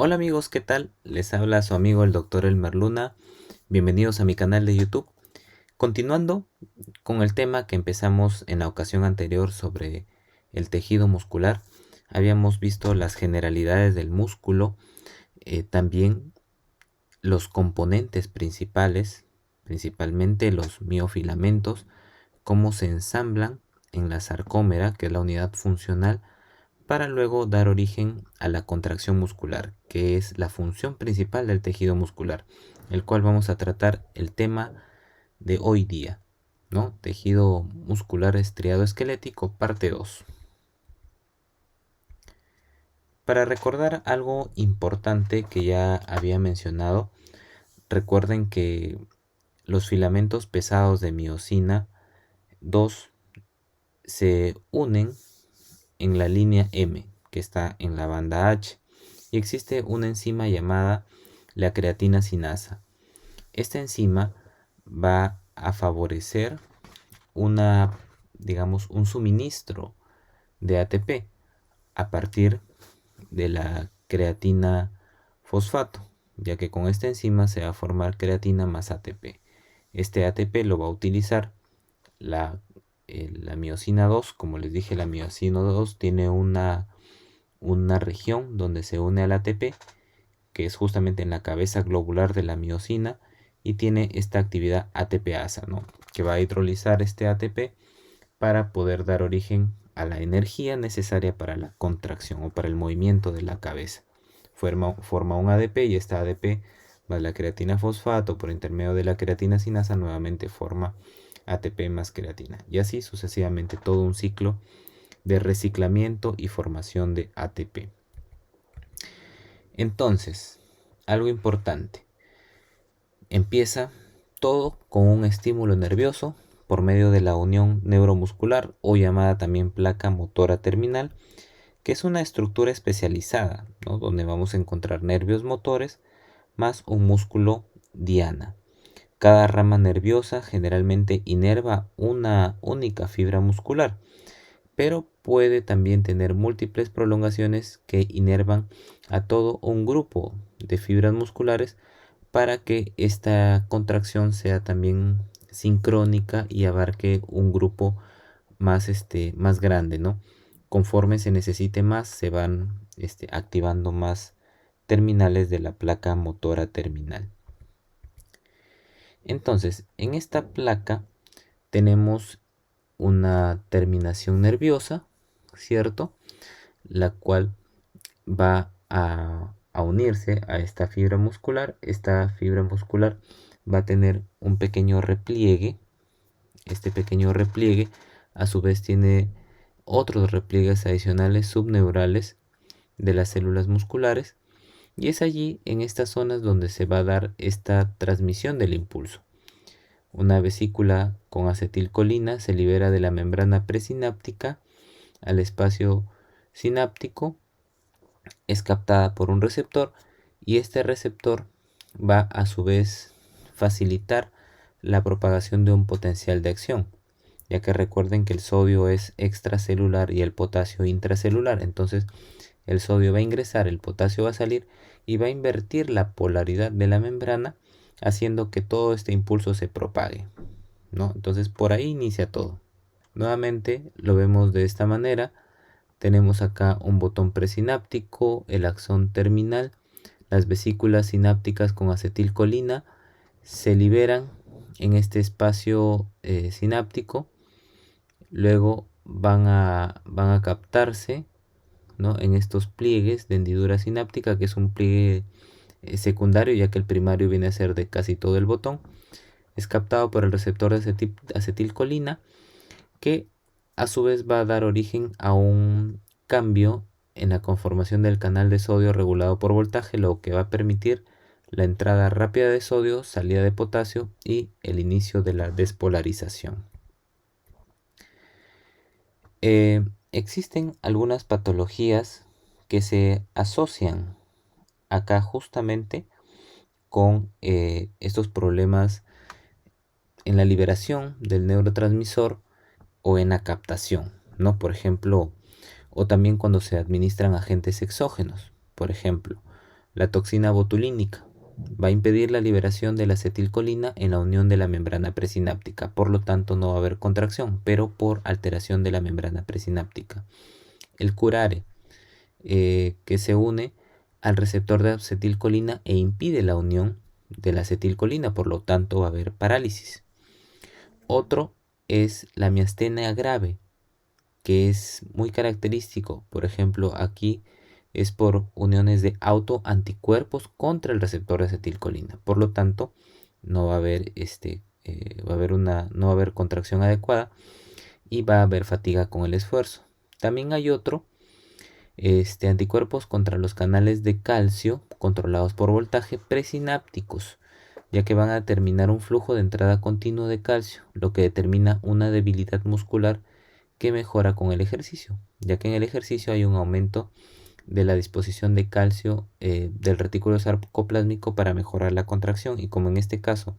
Hola amigos, ¿qué tal? Les habla su amigo el doctor Elmer Luna. Bienvenidos a mi canal de YouTube. Continuando con el tema que empezamos en la ocasión anterior sobre el tejido muscular, habíamos visto las generalidades del músculo, también los componentes principales, principalmente los miofilamentos, cómo se ensamblan en la sarcómera, que es la unidad funcional, para luego dar origen a la contracción muscular, que es la función principal del tejido muscular, el cual vamos a tratar el tema de hoy día, ¿no? Tejido muscular estriado esquelético, parte 2. Para recordar algo importante que ya había mencionado, recuerden que los filamentos pesados de miosina 2 se unen en la línea M, que está en la banda H, y existe una enzima llamada la creatina sinasa. Esta enzima va a favorecer un suministro de ATP a partir de la creatina fosfato, ya que con esta enzima se va a formar creatina más ATP. Este ATP lo va a utilizar la miosina 2. Como les dije, la miosina 2 tiene una región donde se une al ATP, que es justamente en la cabeza globular de la miosina, y tiene esta actividad ATPasa, ¿no? Que va a hidrolizar este ATP para poder dar origen a la energía necesaria para la contracción o para el movimiento de la cabeza. Forma un ADP, y esta ADP más la creatina fosfato por intermedio de la creatina sinasa nuevamente forma ATP más creatina, y así sucesivamente, todo un ciclo de reciclamiento y formación de ATP. Entonces, algo importante, empieza todo con un estímulo nervioso por medio de la unión neuromuscular, o llamada también placa motora terminal, que es una estructura especializada, ¿no? Donde vamos a encontrar nervios motores más un músculo diana. Cada rama nerviosa generalmente inerva una única fibra muscular, pero puede también tener múltiples prolongaciones que inervan a todo un grupo de fibras musculares para que esta contracción sea también sincrónica y abarque un grupo más grande, ¿no? Conforme se necesite más, se van activando más terminales de la placa motora terminal. Entonces, en esta placa tenemos una terminación nerviosa, ¿cierto? La cual va a unirse a esta fibra muscular. Esta fibra muscular va a tener un pequeño repliegue. Este pequeño repliegue a su vez tiene otros repliegues adicionales subneurales de las células musculares, y es allí, en estas zonas, donde se va a dar esta transmisión del impulso. Una vesícula con acetilcolina se libera de la membrana presináptica al espacio sináptico, es captada por un receptor, y este receptor va a su vez facilitar la propagación de un potencial de acción, ya que recuerden que el sodio es extracelular y el potasio intracelular. Entonces el sodio va a ingresar, el potasio va a salir, y va a invertir la polaridad de la membrana, haciendo que todo este impulso se propague, ¿no? Entonces por ahí inicia todo. Nuevamente lo vemos de esta manera. Tenemos acá un botón presináptico, el axón terminal, las vesículas sinápticas con acetilcolina se liberan en este espacio sináptico, luego van a captarse, ¿no? En estos pliegues de hendidura sináptica, que es un pliegue secundario, ya que el primario viene a ser de casi todo el botón. Es captado por el receptor de acetilcolina, que a su vez va a dar origen a un cambio en la conformación del canal de sodio regulado por voltaje, lo que va a permitir la entrada rápida de sodio, salida de potasio y el inicio de la despolarización. Existen algunas patologías que se asocian acá justamente con estos problemas en la liberación del neurotransmisor o en la captación, ¿no? Por ejemplo, o también cuando se administran agentes exógenos. Por ejemplo, la toxina botulínica. Va a impedir la liberación de la acetilcolina en la unión de la membrana presináptica. Por lo tanto, no va a haber contracción, pero por alteración de la membrana presináptica. El curare, que se une al receptor de acetilcolina e impide la unión de la acetilcolina. Por lo tanto, va a haber parálisis. Otro es la miastenia grave, que es muy característico. Por ejemplo, aquí es por uniones de autoanticuerpos contra el receptor de acetilcolina. Por lo tanto, no va a haber no va a haber contracción adecuada y va a haber fatiga con el esfuerzo. También hay otro, anticuerpos contra los canales de calcio controlados por voltaje presinápticos, ya que van a determinar un flujo de entrada continuo de calcio, lo que determina una debilidad muscular que mejora con el ejercicio, ya que en el ejercicio hay un aumento de la disposición de calcio del retículo sarcoplásmico para mejorar la contracción, y como en este caso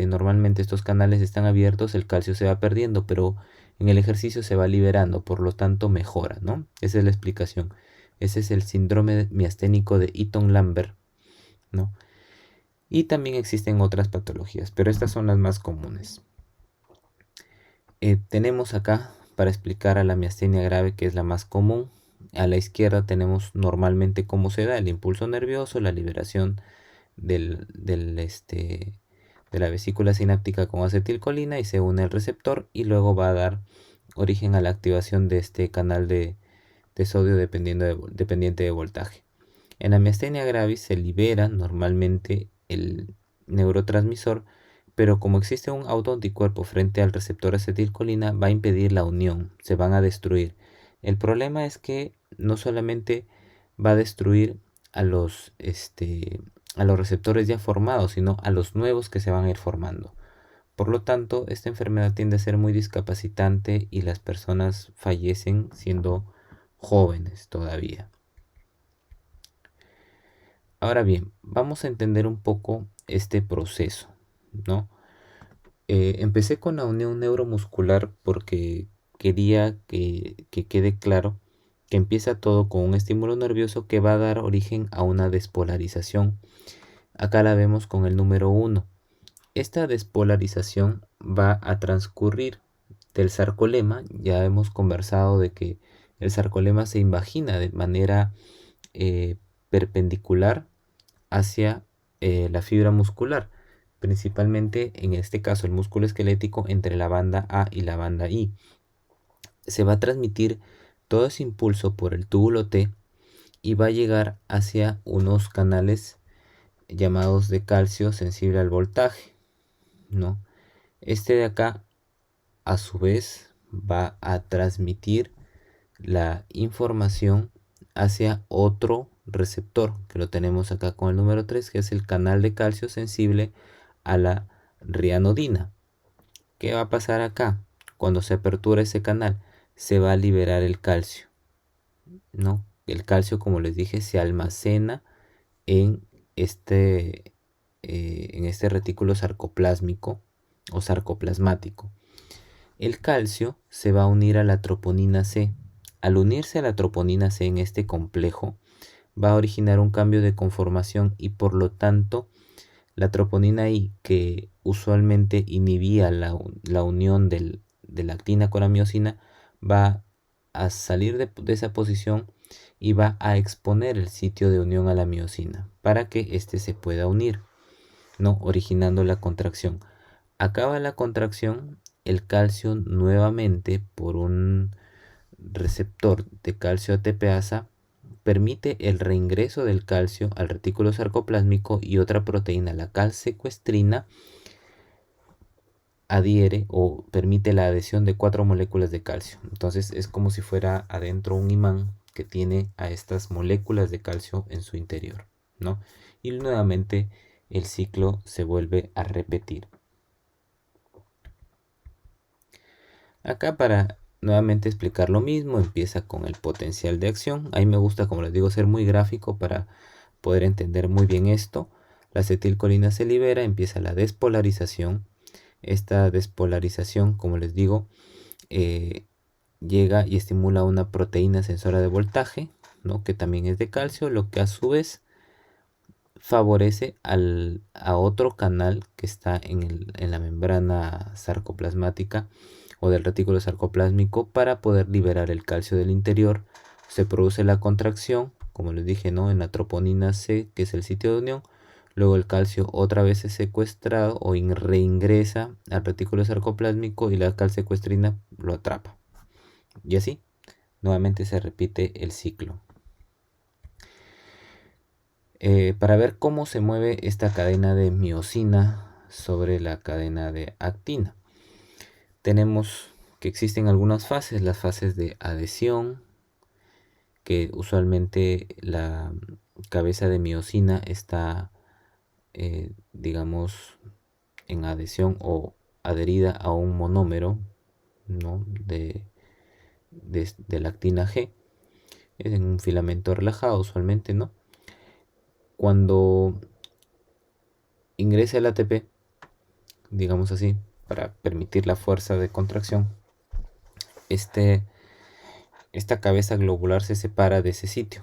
normalmente estos canales están abiertos, el calcio se va perdiendo, pero en el ejercicio se va liberando, por lo tanto mejora, ¿no? Esa es la explicación. Ese es el síndrome miasténico de Eaton-Lambert, ¿no? Y también existen otras patologías, pero estas son las más comunes. Tenemos acá, para explicar a la miastenia grave, que es la más común, a la izquierda tenemos normalmente cómo se da el impulso nervioso, la liberación de la vesícula sináptica con acetilcolina, y se une al receptor, y luego va a dar origen a la activación de este canal de sodio dependiente de voltaje. En la miastenia gravis se libera normalmente el neurotransmisor, pero como existe un autoanticuerpo frente al receptor acetilcolina, va a impedir la unión, se van a destruir. El problema es que no solamente va a destruir a los receptores ya formados, sino a los nuevos que se van a ir formando. Por lo tanto, esta enfermedad tiende a ser muy discapacitante y las personas fallecen siendo jóvenes todavía. Ahora bien, vamos a entender un poco este proceso, ¿no? Empecé con la unión neuromuscular porque quería que quede claro que empieza todo con un estímulo nervioso que va a dar origen a una despolarización. Acá la vemos con el número 1. Esta despolarización va a transcurrir del sarcolema. Ya hemos conversado de que el sarcolema se invagina de manera perpendicular hacia la fibra muscular, principalmente en este caso el músculo esquelético entre la banda A y la banda I. Se va a transmitir todo ese impulso por el túbulo T y va a llegar hacia unos canales llamados de calcio sensible al voltaje, ¿no? Este de acá a su vez va a transmitir la información hacia otro receptor, que lo tenemos acá con el número 3, que es el canal de calcio sensible a la rianodina. ¿Qué va a pasar acá? Cuando se apertura ese canal, se va a liberar el calcio, ¿no? El calcio, como les dije, se almacena en este retículo sarcoplásmico o sarcoplasmático. El calcio se va a unir a la troponina C. Al unirse a la troponina C en este complejo, va a originar un cambio de conformación y por lo tanto la troponina I, que usualmente inhibía la unión de la actina con la miosina, va a salir de esa posición y va a exponer el sitio de unión a la miosina para que éste se pueda unir, ¿no? Originando la contracción. Acaba la contracción, el calcio nuevamente por un receptor de calcio ATPasa permite el reingreso del calcio al retículo sarcoplásmico y otra proteína, la calsecuestrina, adhiere o permite la adhesión de 4 moléculas de calcio. Entonces es como si fuera adentro un imán que tiene a estas moléculas de calcio en su interior, ¿no? Y nuevamente el ciclo se vuelve a repetir. Acá, para nuevamente explicar lo mismo, empieza con el potencial de acción. Ahí me gusta, como les digo, ser muy gráfico para poder entender muy bien esto. La acetilcolina se libera, empieza la despolarización. Esta despolarización, como les digo, llega y estimula una proteína sensora de voltaje, ¿no? Que también es de calcio, lo que a su vez favorece a otro canal que está en la membrana sarcoplasmática o del retículo sarcoplásmico para poder liberar el calcio del interior. Se produce la contracción, como les dije, ¿no? En la troponina C, que es el sitio de unión. Luego el calcio otra vez es secuestrado o reingresa al retículo sarcoplásmico y la calsecuestrina lo atrapa. Y así, nuevamente se repite el ciclo. Para ver cómo se mueve esta cadena de miosina sobre la cadena de actina, tenemos que existen algunas fases, las fases de adhesión, que usualmente la cabeza de miosina está, digamos, en adhesión o adherida a un monómero, ¿no? de la actina G, en un filamento relajado usualmente, ¿no? Cuando ingresa el ATP, digamos así, para permitir la fuerza de contracción, esta cabeza globular se separa de ese sitio.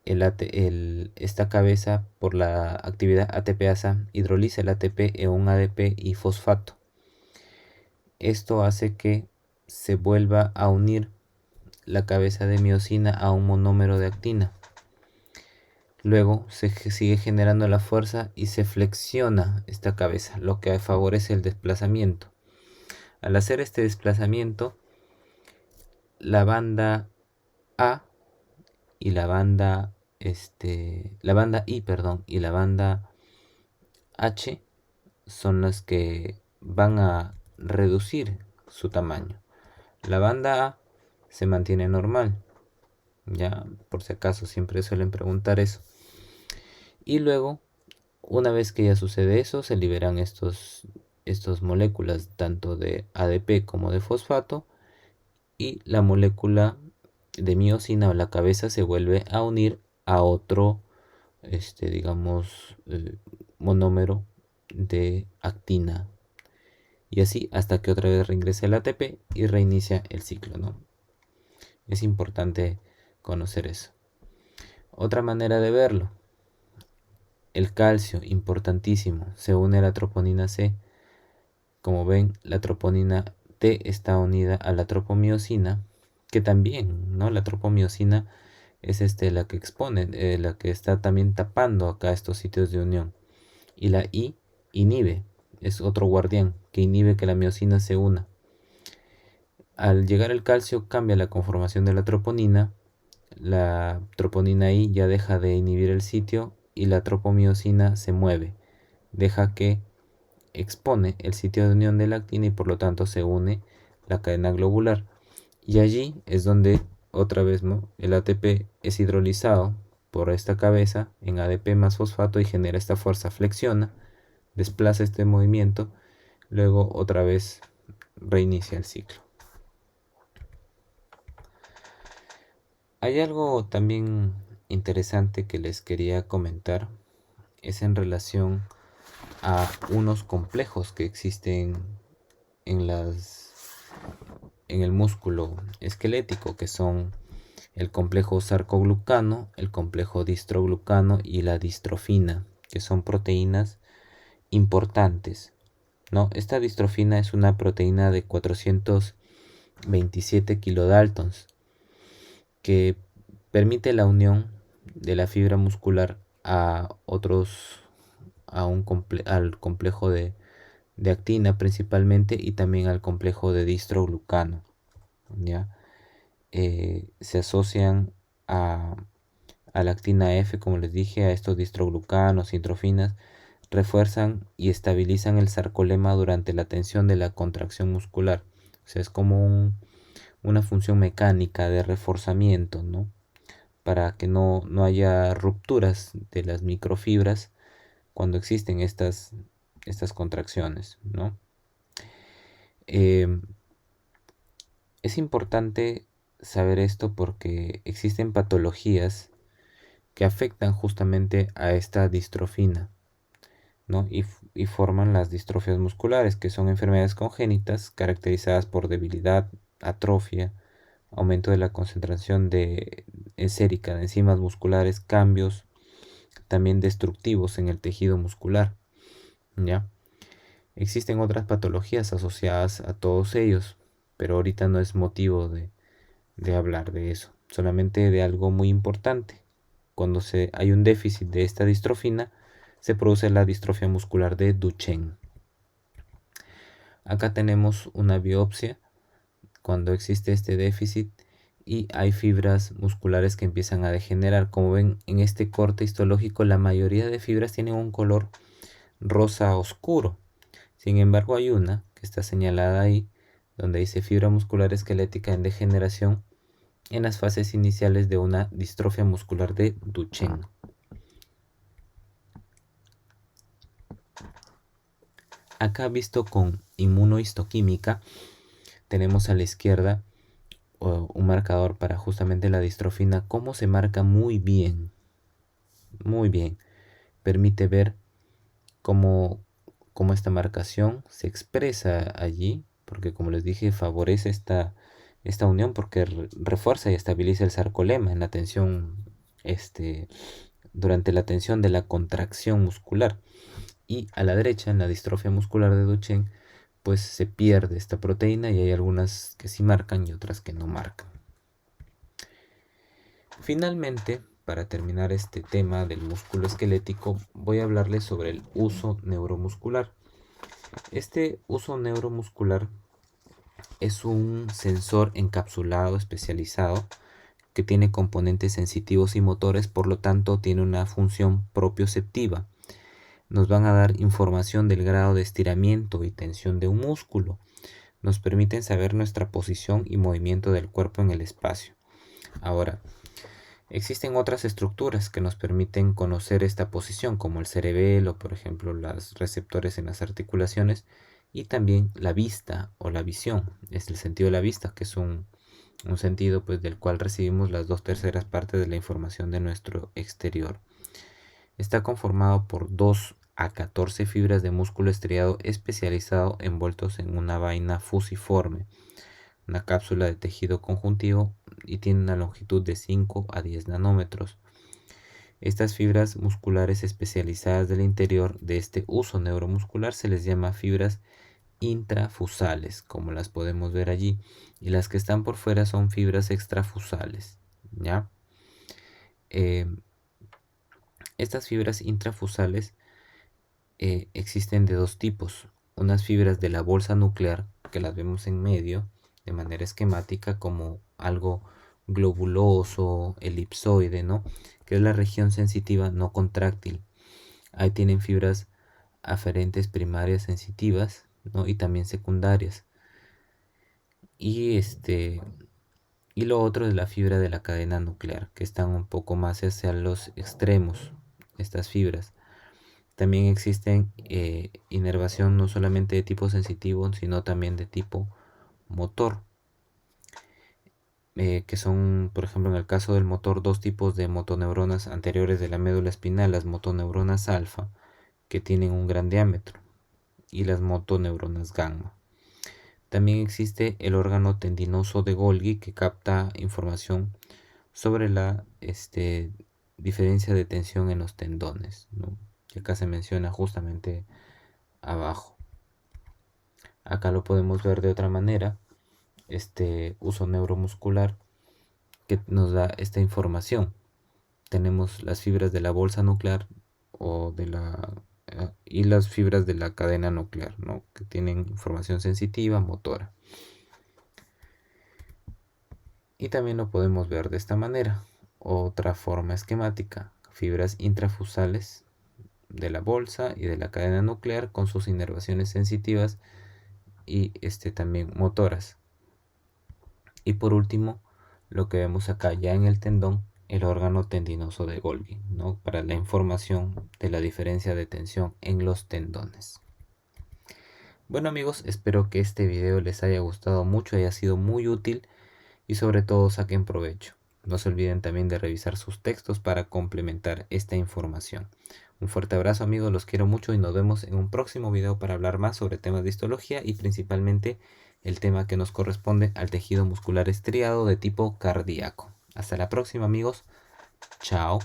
Esta cabeza, por la actividad ATPasa, hidroliza el ATP en un ADP y fosfato. Esto hace que se vuelva a unir la cabeza de miosina a un monómero de actina. Luego se sigue generando la fuerza y se flexiona esta cabeza, lo que favorece el desplazamiento. Al hacer este desplazamiento, la banda A y la banda I, perdón, y la banda H son las que van a reducir su tamaño. La banda A se mantiene normal, ya por si acaso siempre suelen preguntar eso. Y luego, una vez que ya sucede eso, se liberan estos moléculas tanto de ADP como de fosfato, y la molécula de miosina o la cabeza se vuelve a unir a otro, digamos, monómero de actina. Y así hasta que otra vez reingrese el ATP y reinicia el ciclo, ¿no? Es importante conocer eso. Otra manera de verlo: el calcio, importantísimo, se une a la troponina C. Como ven, la troponina T está unida a la tropomiosina, que también, ¿no? La tropomiosina es la que expone, la que está también tapando acá estos sitios de unión. Y la I inhibe, es otro guardián que inhibe que la miosina se una. Al llegar el calcio cambia la conformación de la troponina I ya deja de inhibir el sitio y la tropomiosina se mueve, deja que expone el sitio de unión de la actina y por lo tanto se une la cadena globular. Y allí es donde otra vez, ¿no?, el ATP es hidrolizado por esta cabeza en ADP más fosfato y genera esta fuerza, flexiona, desplaza este movimiento, luego otra vez reinicia el ciclo. Hay algo también interesante que les quería comentar, es en relación a unos complejos que existen en el músculo esquelético, que son el complejo sarcoglucano, el complejo distroglucano y la distrofina, que son proteínas importantes, ¿no? Esta distrofina es una proteína de 427 kilodaltons que permite la unión de la fibra muscular a al complejo de actina principalmente, y también al complejo de distroglucano, ¿ya? Se asocian a la actina F, como les dije, a estos distroglucanos y trofinas, refuerzan y estabilizan el sarcolema durante la tensión de la contracción muscular. O sea, es como una función mecánica de reforzamiento, ¿no? Para que no haya rupturas de las microfibras cuando existen estas contracciones, ¿no? Es importante saber esto porque existen patologías que afectan justamente a esta distrofina, ¿no? Y forman las distrofias musculares, que son enfermedades congénitas caracterizadas por debilidad, atrofia, aumento de la concentración sérica de enzimas musculares, cambios también destructivos en el tejido muscular, ¿ya? Existen otras patologías asociadas a todos ellos, pero ahorita no es motivo de hablar de eso, solamente de algo muy importante. Cuando hay un déficit de esta distrofina, se produce la distrofia muscular de Duchenne. Acá tenemos una biopsia cuando existe este déficit y hay fibras musculares que empiezan a degenerar. Como ven en este corte histológico, la mayoría de fibras tienen un color rosa oscuro. Sin embargo, hay una que está señalada ahí, donde dice fibra muscular esquelética en degeneración en las fases iniciales de una distrofia muscular de Duchenne. Acá visto con inmunohistoquímica, tenemos a la izquierda un marcador para justamente la distrofina. Cómo se marca muy bien, muy bien. Permite ver cómo esta marcación se expresa allí, porque como les dije, favorece esta unión porque refuerza y estabiliza el sarcolema en la tensión, durante la tensión de la contracción muscular. Y a la derecha, en la distrofia muscular de Duchenne, pues se pierde esta proteína y hay algunas que sí marcan y otras que no marcan. Finalmente, para terminar este tema del músculo esquelético, voy a hablarles sobre el uso neuromuscular. Este uso neuromuscular es un sensor encapsulado especializado que tiene componentes sensitivos y motores, por lo tanto tiene una función propioceptiva. Nos van a dar información del grado de estiramiento y tensión de un músculo. Nos permiten saber nuestra posición y movimiento del cuerpo en el espacio. Ahora, existen otras estructuras que nos permiten conocer esta posición, como el cerebelo, por ejemplo, los receptores en las articulaciones, y también la vista o la visión. Es el sentido de la vista, que es un sentido pues, del cual recibimos las 2/3 partes de la información de nuestro exterior. Está conformado por 2 a 14 fibras de músculo estriado especializado envueltos en una vaina fusiforme, una cápsula de tejido conjuntivo, y tiene una longitud de 5 a 10 nanómetros. Estas fibras musculares especializadas del interior de este uso neuromuscular se les llama fibras intrafusales, como las podemos ver allí, y las que están por fuera son fibras extrafusales, ¿ya? Estas fibras intrafusales existen de dos tipos: unas fibras de la bolsa nuclear, que las vemos en medio de manera esquemática como algo globuloso, elipsoide, ¿no? Que es la región sensitiva no contráctil. Ahí tienen fibras aferentes primarias sensitivas, ¿no? Y también secundarias. Y lo otro es la fibra de la cadena nuclear, que están un poco más hacia los extremos, estas fibras. También existen inervación no solamente de tipo sensitivo, sino también de tipo motor, que son, por ejemplo, en el caso del motor, dos tipos de motoneuronas anteriores de la médula espinal: las motoneuronas alfa, que tienen un gran diámetro, y las motoneuronas gamma. También existe el órgano tendinoso de Golgi, que capta información sobre la diferencia de tensión en los tendones, ¿no? Que acá se menciona justamente abajo. Acá lo podemos ver de otra manera, este uso neuromuscular que nos da esta información. Tenemos las fibras de la bolsa nuclear y las fibras de la cadena nuclear, ¿no? Que tienen información sensitiva, motora. Y también lo podemos ver de esta manera. Otra forma esquemática: fibras intrafusales de la bolsa y de la cadena nuclear con sus inervaciones sensitivas y también motoras. Y por último, lo que vemos acá ya en el tendón, el órgano tendinoso de Golgi, ¿no? Para la información de la diferencia de tensión en los tendones. Bueno amigos, espero que este video les haya gustado mucho, haya sido muy útil y sobre todo saquen provecho. No se olviden también de revisar sus textos para complementar esta información. Un fuerte abrazo amigos, los quiero mucho y nos vemos en un próximo video para hablar más sobre temas de histología y principalmente el tema que nos corresponde al tejido muscular estriado de tipo cardíaco. Hasta la próxima amigos, chao.